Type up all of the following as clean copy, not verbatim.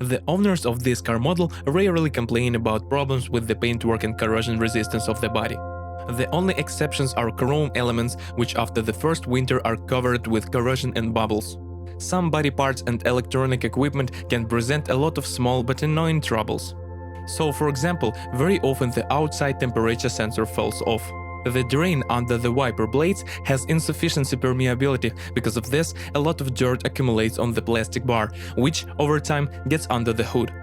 The owners of this car model rarely complain about problems with the paintwork and corrosion resistance of the body. The only exceptions are chrome elements, which after the first winter are covered with corrosion and bubbles. Some body parts and electronic equipment can present a lot of small but annoying troubles. So, for example, very often the outside temperature sensor falls off. The drain under the wiper blades has insufficient permeability. Because of this, a lot of dirt accumulates on the plastic bar, which, over time, gets under the hood.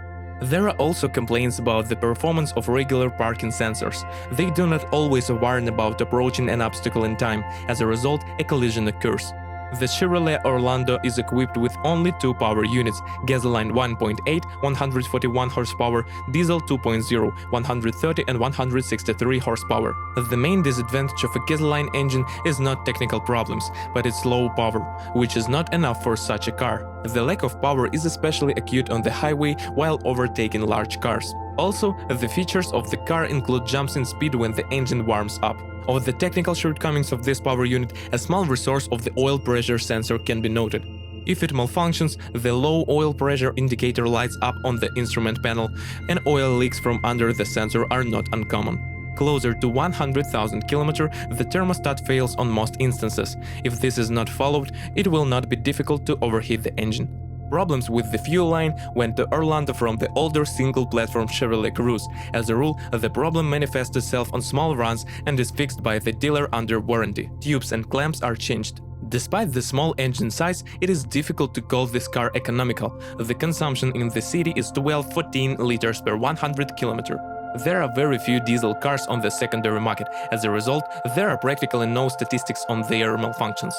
There are also complaints about the performance of regular parking sensors. They do not always warn about approaching an obstacle in time. As a result, a collision occurs. The Chevrolet Orlando is equipped with only two power units: gasoline 1.8, 141 horsepower, diesel 2.0, 130 and 163 horsepower. The main disadvantage of a gasoline engine is not technical problems, but its low power, which is not enough for such a car. The lack of power is especially acute on the highway while overtaking large cars. Also, the features of the car include jumps in speed when the engine warms up. Of the technical shortcomings of this power unit, a small resource of the oil pressure sensor can be noted. If it malfunctions, the low oil pressure indicator lights up on the instrument panel, and oil leaks from under the sensor are not uncommon. Closer to 100,000 km, the thermostat fails on most instances. If this is not followed, it will not be difficult to overheat the engine. Problems with the fuel line went to Orlando from the older single-platform Chevrolet Cruze. As a rule, the problem manifests itself on small runs and is fixed by the dealer under warranty. Tubes and clamps are changed. Despite the small engine size, it is difficult to call this car economical. The consumption in the city is 12-14 liters per 100 km. There are very few diesel cars on the secondary market. As a result, there are practically no statistics on their malfunctions.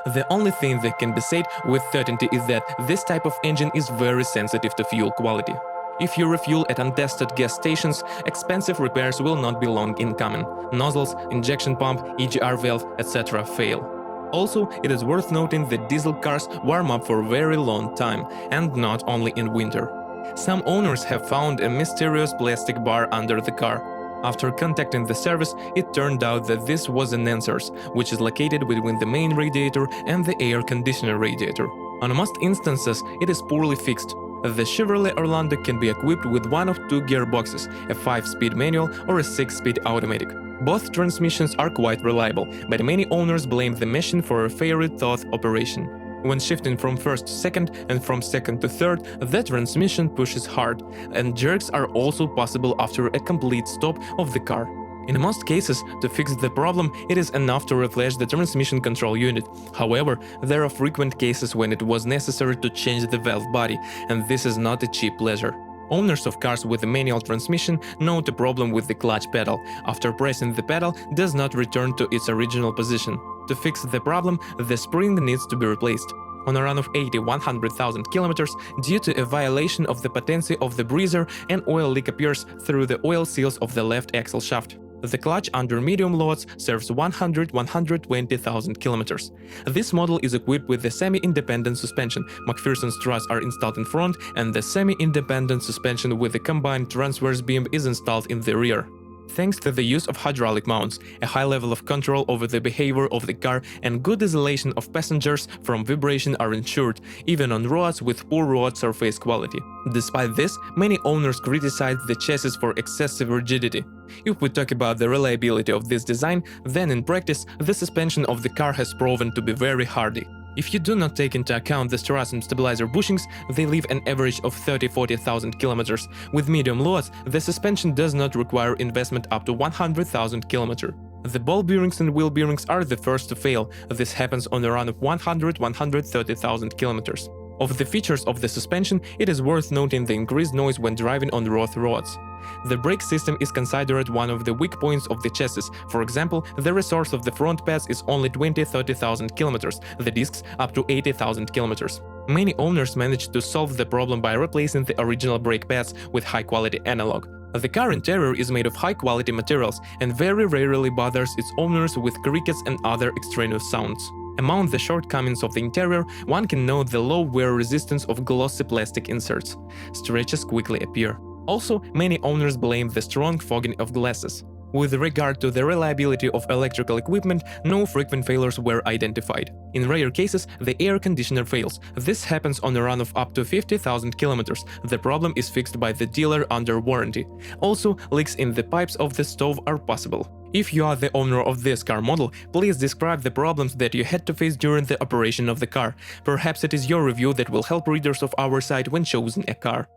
The only thing that can be said with certainty is that this type of engine is very sensitive to fuel quality. If you refuel at untested gas stations, expensive repairs will not be long in coming. Nozzles, injection pump, EGR valve, etc. fail. Also, it is worth noting that diesel cars warm up for a very long time, and not only in winter. Some owners have found a mysterious plastic bar under the car. After contacting the service, it turned out that this was an answers, which is located between the main radiator and the air conditioner radiator. On most instances, it is poorly fixed. The Chevrolet Orlando can be equipped with one of two gearboxes, a 5-speed manual or a 6-speed automatic. Both transmissions are quite reliable, but many owners blame the machine for a fairly thought operation. When shifting from first to second and from second to third, the transmission pushes hard, and jerks are also possible after a complete stop of the car. In most cases, to fix the problem, it is enough to reflash the transmission control unit. However, there are frequent cases when it was necessary to change the valve body, and this is not a cheap pleasure. Owners of cars with a manual transmission note a problem with the clutch pedal. After pressing the pedal, does not return to its original position. To fix the problem, the spring needs to be replaced. On a run of 80-100,000 km, due to a violation of the potency of the breather, an oil leak appears through the oil seals of the left axle shaft. The clutch under medium loads serves 100-120,000 km. This model is equipped with the semi-independent suspension. McPherson struts are installed in front, and the semi-independent suspension with the combined transverse beam is installed in the rear. Thanks to the use of hydraulic mounts, a high level of control over the behavior of the car and good isolation of passengers from vibration are ensured, even on roads with poor road surface quality. Despite this, many owners criticize the chassis for excessive rigidity. If we talk about the reliability of this design, then in practice, the suspension of the car has proven to be very hardy. If you do not take into account the struts and stabilizer bushings, they leave an average of 30-40,000 km. With medium loads, the suspension does not require investment up to 100,000 km. The ball bearings and wheel bearings are the first to fail. This happens on a run of 100-130,000 km. Of the features of the suspension, it is worth noting the increased noise when driving on rough roads. The brake system is considered one of the weak points of the chassis. For example, the resource of the front pads is only 20-30,000 km, the discs up to 80,000 km. Many owners manage to solve the problem by replacing the original brake pads with high-quality analog. The car interior is made of high-quality materials and very rarely bothers its owners with crickets and other extraneous sounds. Among the shortcomings of the interior, one can note the low wear resistance of glossy plastic inserts. Scratches quickly appear. Also, many owners blame the strong fogging of glasses. With regard to the reliability of electrical equipment, no frequent failures were identified. In rare cases, the air conditioner fails. This happens on a run of up to 50,000 kilometers. The problem is fixed by the dealer under warranty. Also, leaks in the pipes of the stove are possible. If you are the owner of this car model, please describe the problems that you had to face during the operation of the car. Perhaps it is your review that will help readers of our site when choosing a car.